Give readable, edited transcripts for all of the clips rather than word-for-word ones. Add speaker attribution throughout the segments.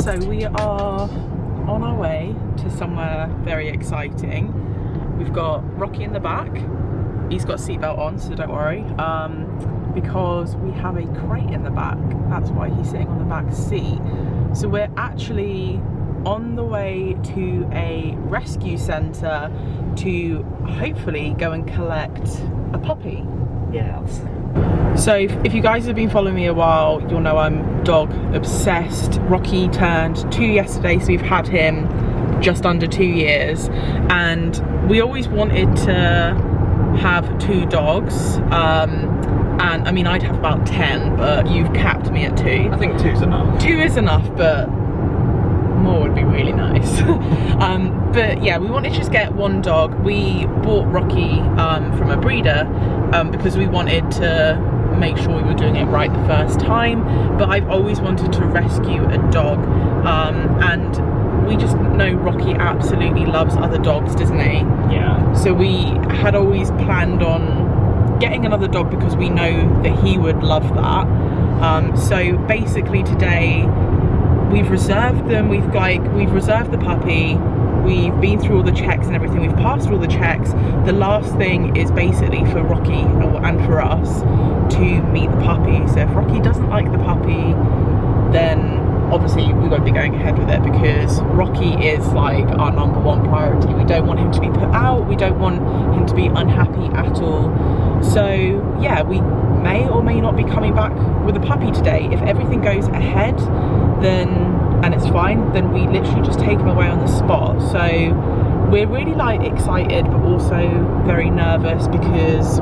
Speaker 1: So we are on our way to somewhere very exciting. We've got Rocky in the back. He's got a seatbelt on, so don't worry. Because we have a crate in the back. That's why he's sitting on the back seat. So we're actually on the way to a rescue centre to hopefully go and collect a puppy.
Speaker 2: Yes.
Speaker 1: So if you guys have been following me a while, you'll know I'm dog obsessed. Rocky turned 2 yesterday, so we've had him just under 2 years, and we always wanted to have 2 dogs. And I mean, I'd have about 10, but you've capped me at 2.
Speaker 2: I think 2's enough.
Speaker 1: 2 is enough, but more would be really nice. But yeah, we wanted to just get 1 dog. We bought Rocky from a breeder because we wanted to make sure we were doing it right the first time. But I've always wanted to rescue a dog, and we just know Rocky absolutely loves other dogs, doesn't he?
Speaker 2: Yeah.
Speaker 1: So we had always planned on getting another dog because we know that he would love that. So basically today we've reserved them. We've reserved the puppy. We've been through all the checks and everything. We've passed all the checks. The last thing is basically for Rocky and for us to meet the puppy. So if Rocky doesn't like the puppy, then obviously we won't be going ahead with it, because Rocky is like our #1 priority. We don't want him to be put out. We don't want him to be unhappy at all. So yeah, we may or may not be coming back with a puppy today. If everything goes ahead, then and it's fine, then we literally just take him away on the spot. So we're really like excited, but also very nervous, because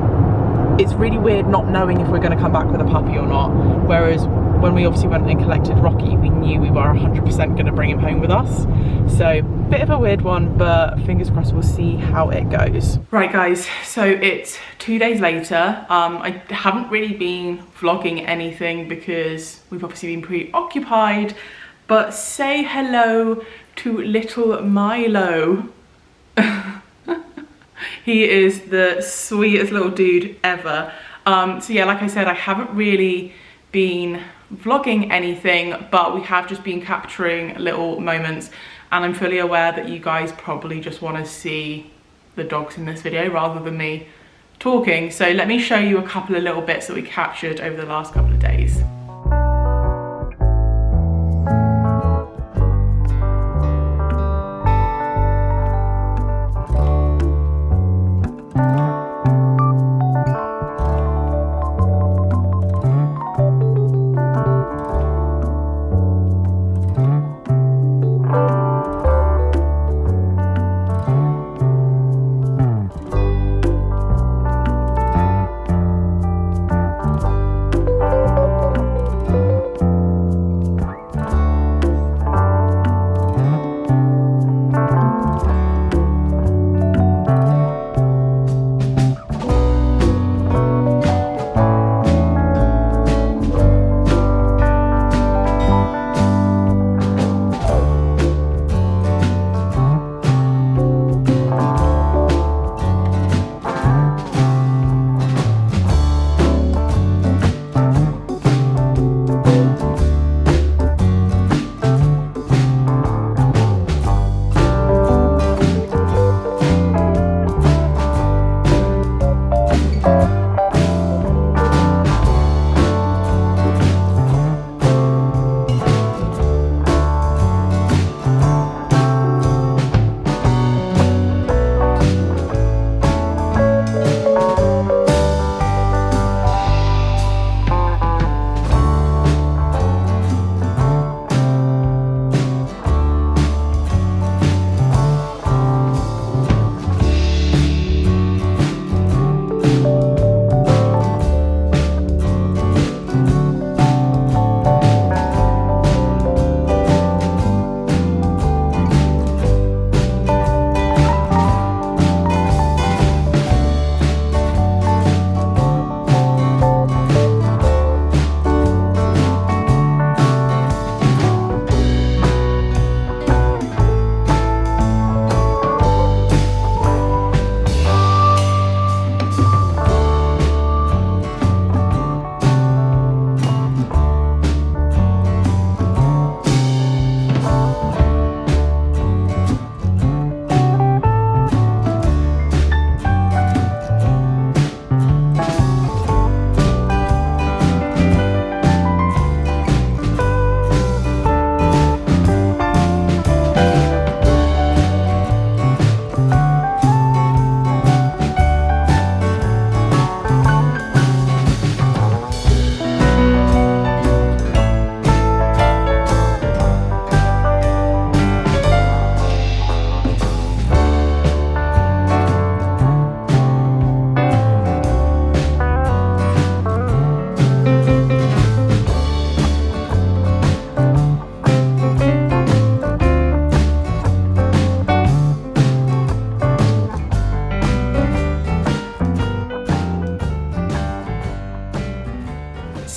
Speaker 1: it's really weird not knowing if we're going to come back with a puppy or not. Whereas when we obviously went and collected Rocky, we knew we were 100% going to bring him home with us. So bit of a weird one, but fingers crossed, we'll see how it goes. Right guys, so it's 2 days later. I haven't really been vlogging anything because we've obviously been preoccupied, but say hello to little Milo. He is the sweetest little dude ever. So yeah, like I said, I haven't really been vlogging anything, but we have just been capturing little moments, and I'm fully aware that you guys probably just want to see the dogs in this video rather than me talking. So let me show you a couple of little bits that we captured over the last couple of days.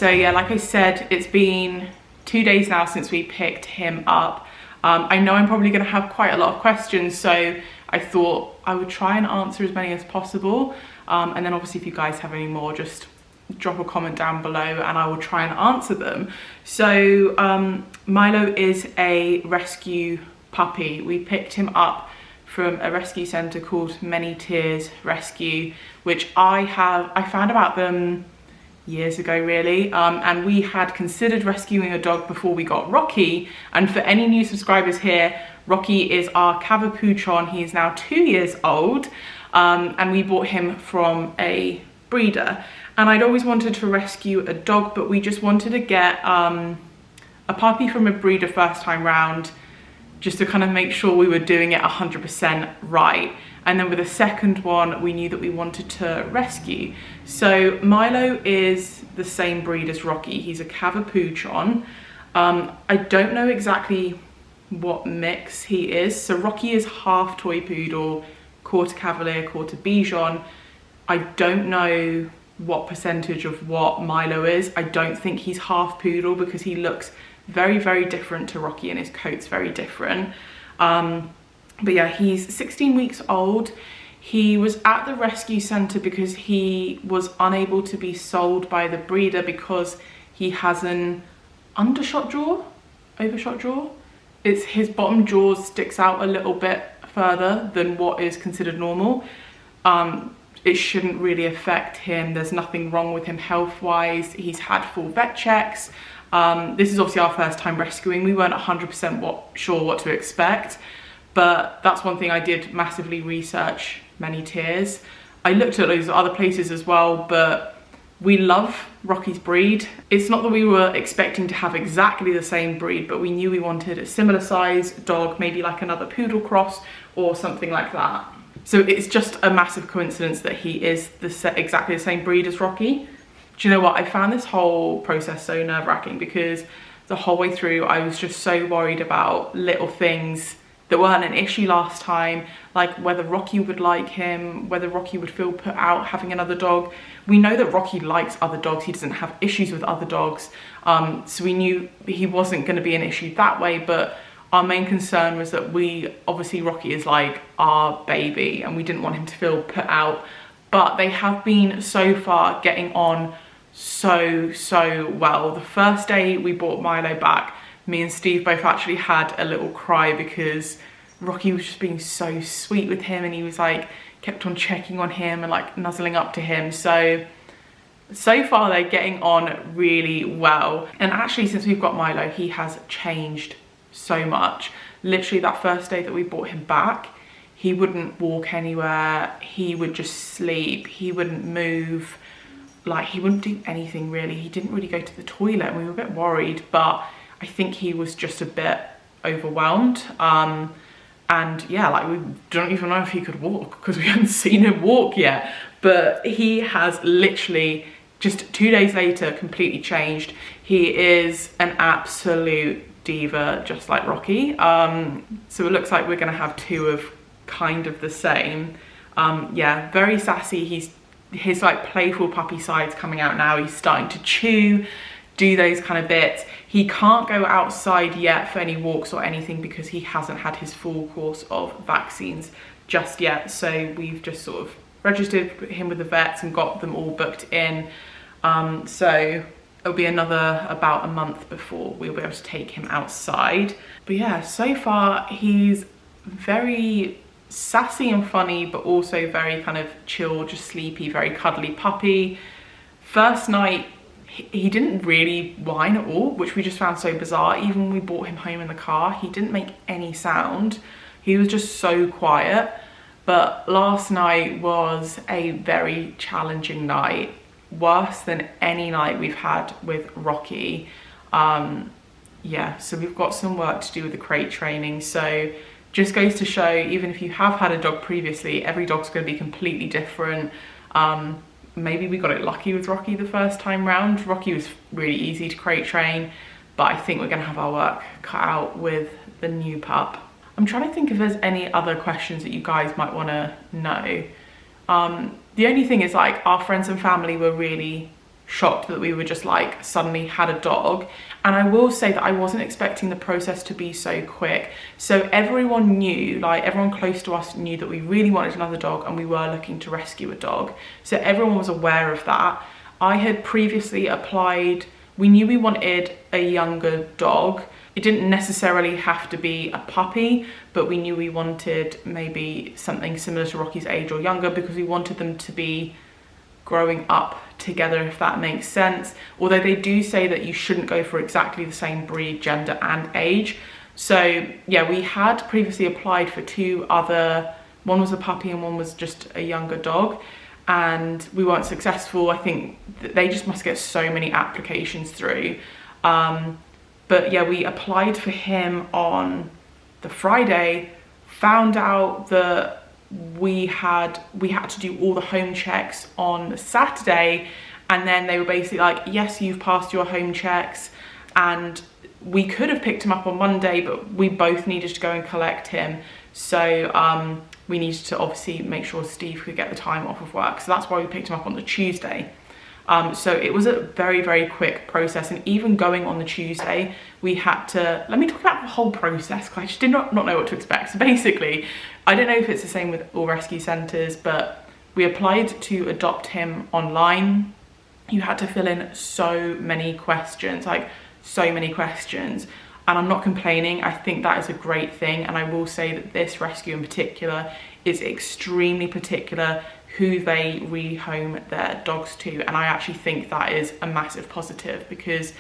Speaker 1: So yeah, like I said, it's been 2 days now since we picked him up. I know I'm probably going to have quite a lot of questions, so I thought I would try and answer as many as possible. And then obviously if you guys have any more, just drop a comment down below and I will try and answer them. So Milo is a rescue puppy. We picked him up from a rescue centre called Many Tears Rescue, which I found about them years ago really, and we had considered rescuing a dog before we got Rocky. And for any new subscribers here, Rocky is our Cavapoochon. He is now 2 years old, and we bought him from a breeder. And I'd always wanted to rescue a dog, but we just wanted to get a puppy from a breeder first time round, just to kind of make sure we were doing it 100% right. And then with the second one, we knew that we wanted to rescue. So Milo is the same breed as Rocky. He's a Cavapoochon. I don't know exactly what mix he is. So Rocky is half toy poodle, quarter Cavalier, quarter Bichon. I don't know what percentage of what Milo is. I don't think he's half poodle because he looks very, very different to Rocky and his coat's very different. But yeah, he's 16 weeks old. He was at the rescue centre because he was unable to be sold by the breeder because he has an overshot jaw. It's his bottom jaw sticks out a little bit further than what is considered normal. It shouldn't really affect him. There's nothing wrong with him health-wise. He's had full vet checks. This is obviously our first time rescuing. We weren't 100% sure what to expect. But that's one thing I did massively research Many Tears. I looked at those other places as well, but we love Rocky's breed. It's not that we were expecting to have exactly the same breed, but we knew we wanted a similar size dog, maybe like another poodle cross or something like that. So it's just a massive coincidence that he is exactly the same breed as Rocky. Do you know what? I found this whole process so nerve-wracking because the whole way through I was just so worried about little things that weren't an issue last time, like whether Rocky would like him, whether Rocky would feel put out having another dog. We know that Rocky likes other dogs. He doesn't have issues with other dogs. So we knew he wasn't going to be an issue that way, but our main concern was that obviously Rocky is like our baby and we didn't want him to feel put out. But they have been so far getting on so well. The first day we brought Milo back, me and Steve both actually had a little cry because Rocky was just being so sweet with him and he was like, kept on checking on him and like nuzzling up to him. So far they're getting on really well. And actually since we've got Milo, he has changed so much. Literally that first day that we brought him back, he wouldn't walk anywhere. He would just sleep. He wouldn't move. Like he wouldn't do anything really. He didn't really go to the toilet and we were a bit worried, but I think he was just a bit overwhelmed. And yeah, like we don't even know if he could walk because we haven't seen him walk yet. But he has literally just 2 days later completely changed. He is an absolute diva, just like Rocky. So it looks like we're gonna have two of kind of the same. Yeah, very sassy. His like playful puppy side's coming out now. He's starting to chew, do those kind of bits. He can't go outside yet for any walks or anything because he hasn't had his full course of vaccines just yet. So we've just sort of registered him with the vets and got them all booked in. So it'll be another about a month before we'll be able to take him outside. But yeah, so far he's very sassy and funny, but also very kind of chill, just sleepy, very cuddly puppy. First night, he didn't really whine at all, which we just found so bizarre. Even when we brought him home in the car, he didn't make any sound. He was just so quiet. But last night was a very challenging night, worse than any night we've had with Rocky. Yeah, so we've got some work to do with the crate training. So just goes to show, even if you have had a dog previously, every dog's going to be completely different. Maybe we got it lucky with Rocky the first time round. Rocky was really easy to crate train, but I think we're gonna have our work cut out with the new pup. I'm trying to think if there's any other questions that you guys might wanna know. The only thing is like our friends and family were really shocked that we were just like suddenly had a dog. And I will say that I wasn't expecting the process to be so quick. So everyone knew, like everyone close to us knew that we really wanted another dog and we were looking to rescue a dog. So everyone was aware of that. I had previously applied, we knew we wanted a younger dog. It didn't necessarily have to be a puppy, but we knew we wanted maybe something similar to Rocky's age or younger, because we wanted them to be growing up together, if that makes sense. Although they do say that you shouldn't go for exactly the same breed, gender and age. So yeah, we had previously applied for 2 other, one was a puppy and one was just a younger dog, and we weren't successful. I think they just must get so many applications through. But yeah, we applied for him on the Friday, found out that we had to do all the home checks on Saturday, and then they were basically like, yes, you've passed your home checks. And we could have picked him up on Monday, but we both needed to go and collect him. So we needed to obviously make sure Steve could get the time off of work. So that's why we picked him up on the Tuesday. So it was a very, very quick process. And even going on the Tuesday, we had to, let me talk about the whole process, because I just did not know what to expect. So basically, I don't know if it's the same with all rescue centres, but we applied to adopt him online. You had to fill in so many questions, like so many questions. And I'm not complaining, I think that is a great thing. And I will say that this rescue in particular is extremely particular who they rehome their dogs to. And I actually think that is a massive positive, because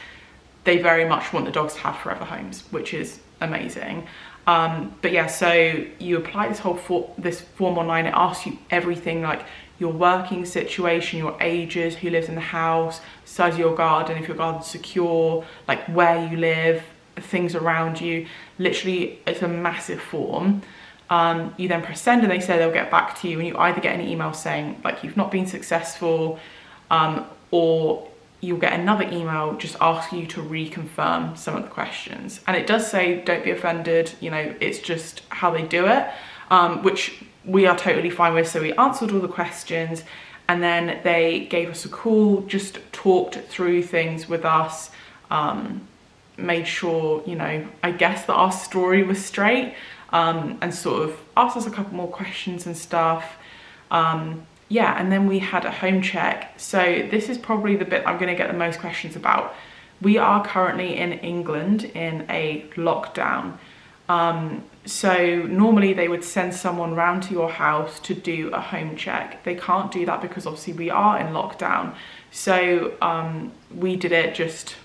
Speaker 1: they very much want the dogs to have forever homes, which is amazing. But yeah, so you apply this form online. It asks you everything, like your working situation, your ages, who lives in the house, size of your garden, if your garden's secure, like where you live, things around you. Literally, it's a massive form. You then press send and they say they'll get back to you, and you either get an email saying like you've not been successful, or you'll get another email just asking you to reconfirm some of the questions. And it does say don't be offended, you know, it's just how they do it, which we are totally fine with. So we answered all the questions, and then they gave us a call, just talked through things with us, made sure, you know, I guess that our story was straight, and sort of asked us a couple more questions and stuff. Yeah, and then we had a home check. So this is probably the bit I'm going to get the most questions about. We are currently in England in a lockdown. So normally they would send someone round to your house to do a home check. They can't do that because obviously we are in lockdown. So we did it just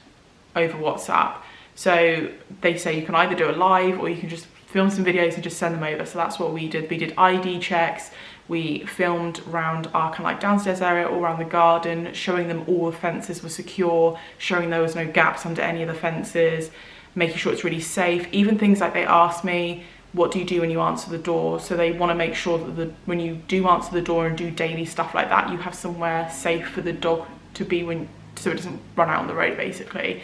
Speaker 1: over WhatsApp. So they say you can either do it live or you can just film some videos and just send them over. So that's what we did. We did ID checks. We filmed around our kind of like downstairs area, all around the garden, showing them all the fences were secure, showing there was no gaps under any of the fences, making sure it's really safe. Even things like they asked me, what do you do when you answer the door? So they want to make sure that when you do answer the door and do daily stuff like that, you have somewhere safe for the dog to be so it doesn't run out on the road, basically.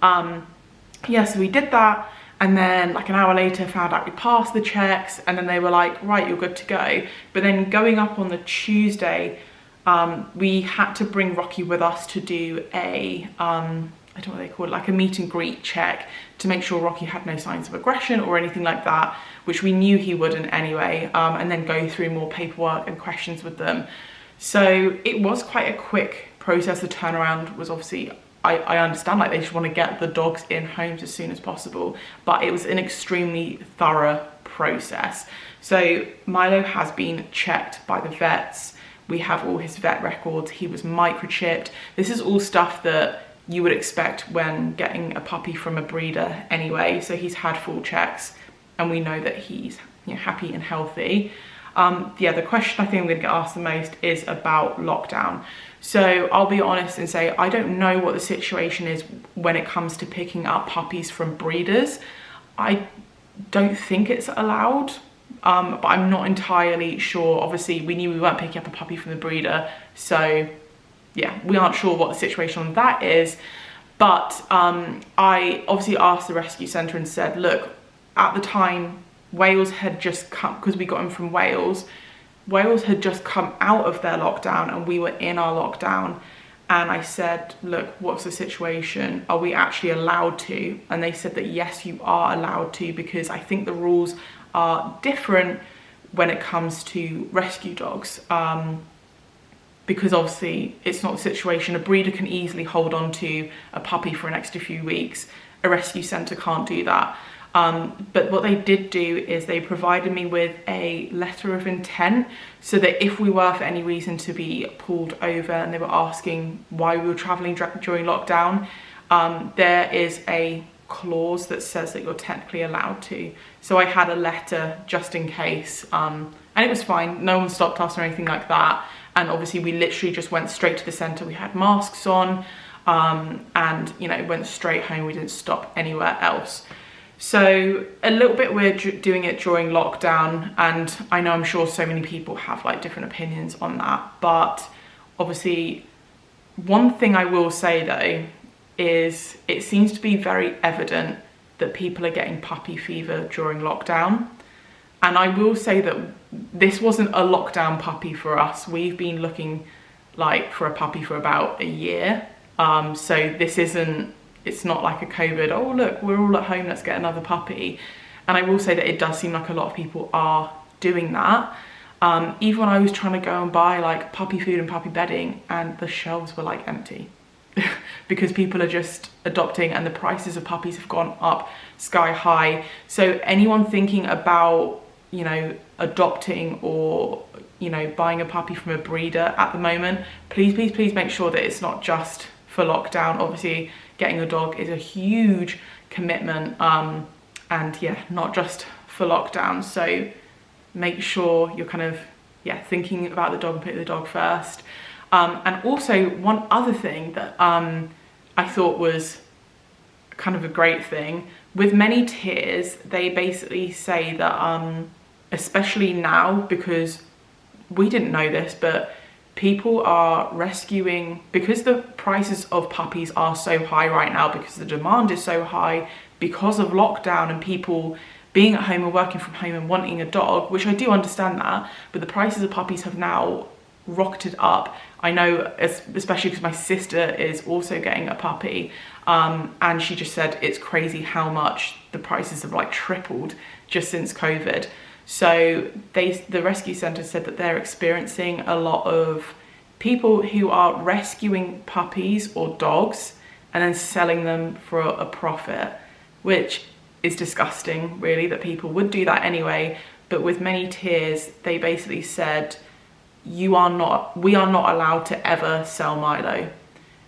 Speaker 1: Yeah, so we did that. And then like an hour later found out we passed the checks, and then they were like, right, you're good to go. But then going up on the Tuesday, we had to bring Rocky with us to do a, I don't know what they call it, like a meet and greet check to make sure Rocky had no signs of aggression or anything like that, which we knew he wouldn't anyway, and then go through more paperwork and questions with them. So it was quite a quick process. The turnaround was obviously, I understand, like they just want to get the dogs in homes as soon as possible, but it was an extremely thorough process. So Milo has been checked by the vets. We have all his vet records. He was microchipped. This is all stuff that you would expect when getting a puppy from a breeder anyway. So he's had full checks and we know that he's, you know, happy and healthy. Yeah, the question I think I'm going to get asked the most is about lockdown. So I'll be honest and say I don't know what the situation is when it comes to picking up puppies from breeders. I don't think it's allowed, but I'm not entirely sure. Obviously, we knew we weren't picking up a puppy from the breeder, so yeah, we aren't sure what the situation on that is. But I obviously asked the rescue centre and said, look, at the time, Wales had just come, because we got him from Wales. Wales had just come out of their lockdown and we were in our lockdown, and I said, look, what's the situation? Are we actually allowed to? And they said that yes, you are allowed to, because I think the rules are different when it comes to rescue dogs. Because obviously it's not the situation. A breeder can easily hold on to a puppy for an extra few weeks. A rescue centre can't do that. But what they did do is they provided me with a letter of intent, so that if we were for any reason to be pulled over and they were asking why we were travelling during lockdown, there is a clause that says that you're technically allowed to. So I had a letter just in case, and it was fine. No one stopped us or anything like that. And obviously we literally just went straight to the centre. We had masks on, and you know, went straight home. We didn't stop anywhere else. So a little bit weird doing it during lockdown, and I know I'm sure so many people have like different opinions on that, but obviously one thing I will say though is it seems to be very evident that people are getting puppy fever during lockdown. And I will say that this wasn't a lockdown puppy for us. We've been looking like for a puppy for about a year. So this isn't, it's not like a COVID, oh look, we're all at home, let's get another puppy. And I will say that it does seem like a lot of people are doing that. Even when I was trying to go and buy like puppy food and puppy bedding, and the shelves were like empty. Because people are just adopting, and the prices of puppies have gone up sky high. So anyone thinking about, you know, adopting or, you know, buying a puppy from a breeder at the moment, please, please, please make sure that it's not just for lockdown. Obviously getting a dog is a huge commitment, and yeah, not just for lockdown. So make sure you're kind of, yeah, thinking about the dog and putting the dog first. And also one other thing that I thought was kind of a great thing, with many tiers, they basically say that, especially now, because we didn't know this, but people are rescuing, because the prices of puppies are so high right now, because the demand is so high, because of lockdown and people being at home and working from home and wanting a dog, which I do understand that, but the prices of puppies have now rocketed up. I know, especially because my sister is also getting a puppy, and she just said it's crazy how much the prices have like tripled just since COVID. So the rescue centre said that they're experiencing a lot of people who are rescuing puppies or dogs and then selling them for a profit, which is disgusting really, that people would do that anyway. But with many tiers, they basically said, we are not allowed to ever sell Milo.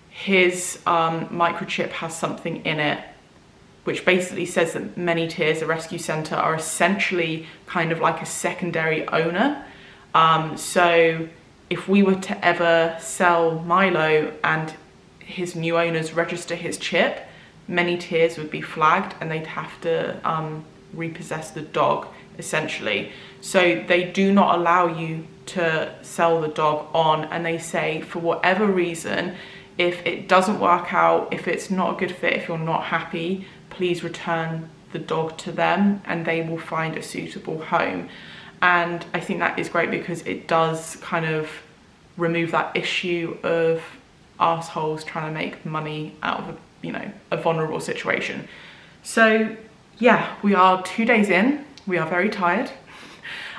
Speaker 1: His microchip has something in it, which basically says that many tiers, the rescue centre, are essentially kind of like a secondary owner. So if we were to ever sell Milo and his new owners register his chip, many tiers would be flagged and they'd have to repossess the dog, essentially. So they do not allow you to sell the dog on, and they say for whatever reason, if it doesn't work out, if it's not a good fit, if you're not happy, please return the dog to them and they will find a suitable home. And I think that is great, because it does kind of remove that issue of arseholes trying to make money out of a vulnerable situation. So yeah, we are 2 days in. We are very tired.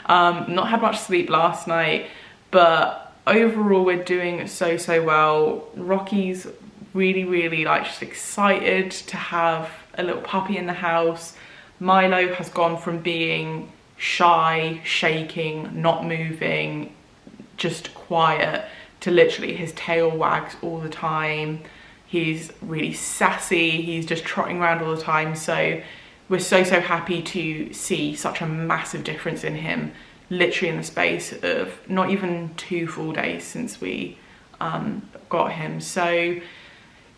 Speaker 1: Not had much sleep last night, but overall we're doing so well. Rocky's really like just excited to have a little puppy in the house. Milo has gone from being shy, shaking, not moving, just quiet, to literally his tail wags all the time. He's really sassy, he's just trotting around all the time. So we're so happy to see such a massive difference in him, literally in the space of not even 2 full days since we got him. So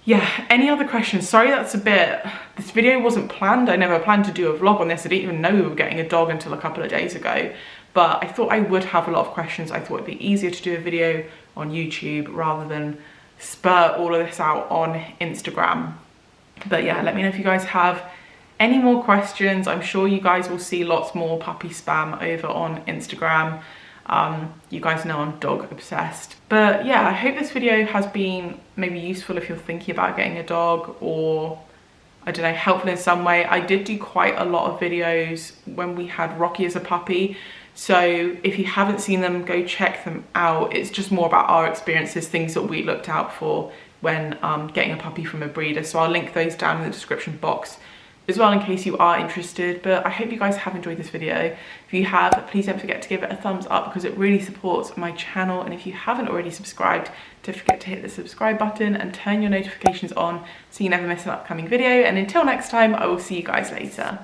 Speaker 1: yeah, any other questions? Sorry, this video wasn't planned. I never planned to do a vlog on this. I didn't even know we were getting a dog until a couple of days ago, but I thought I would have a lot of questions. I thought it'd be easier to do a video on YouTube rather than spurt all of this out on Instagram. But yeah, let me know if you guys have any more questions. I'm sure you guys will see lots more puppy spam over on Instagram. You guys know I'm dog obsessed. But yeah, I hope this video has been maybe useful if you're thinking about getting a dog, or I don't know, helpful in some way. I did do quite a lot of videos when we had Rocky as a puppy, so if you haven't seen them, go check them out. It's just more about our experiences, things that we looked out for when getting a puppy from a breeder. So I'll link those down in the description box as well in case you are interested. But I hope you guys have enjoyed this video. If you have, please don't forget to give it a thumbs up because it really supports my channel. And if you haven't already subscribed, don't forget to hit the subscribe button and turn your notifications on so you never miss an upcoming video. And until next time, I will see you guys later.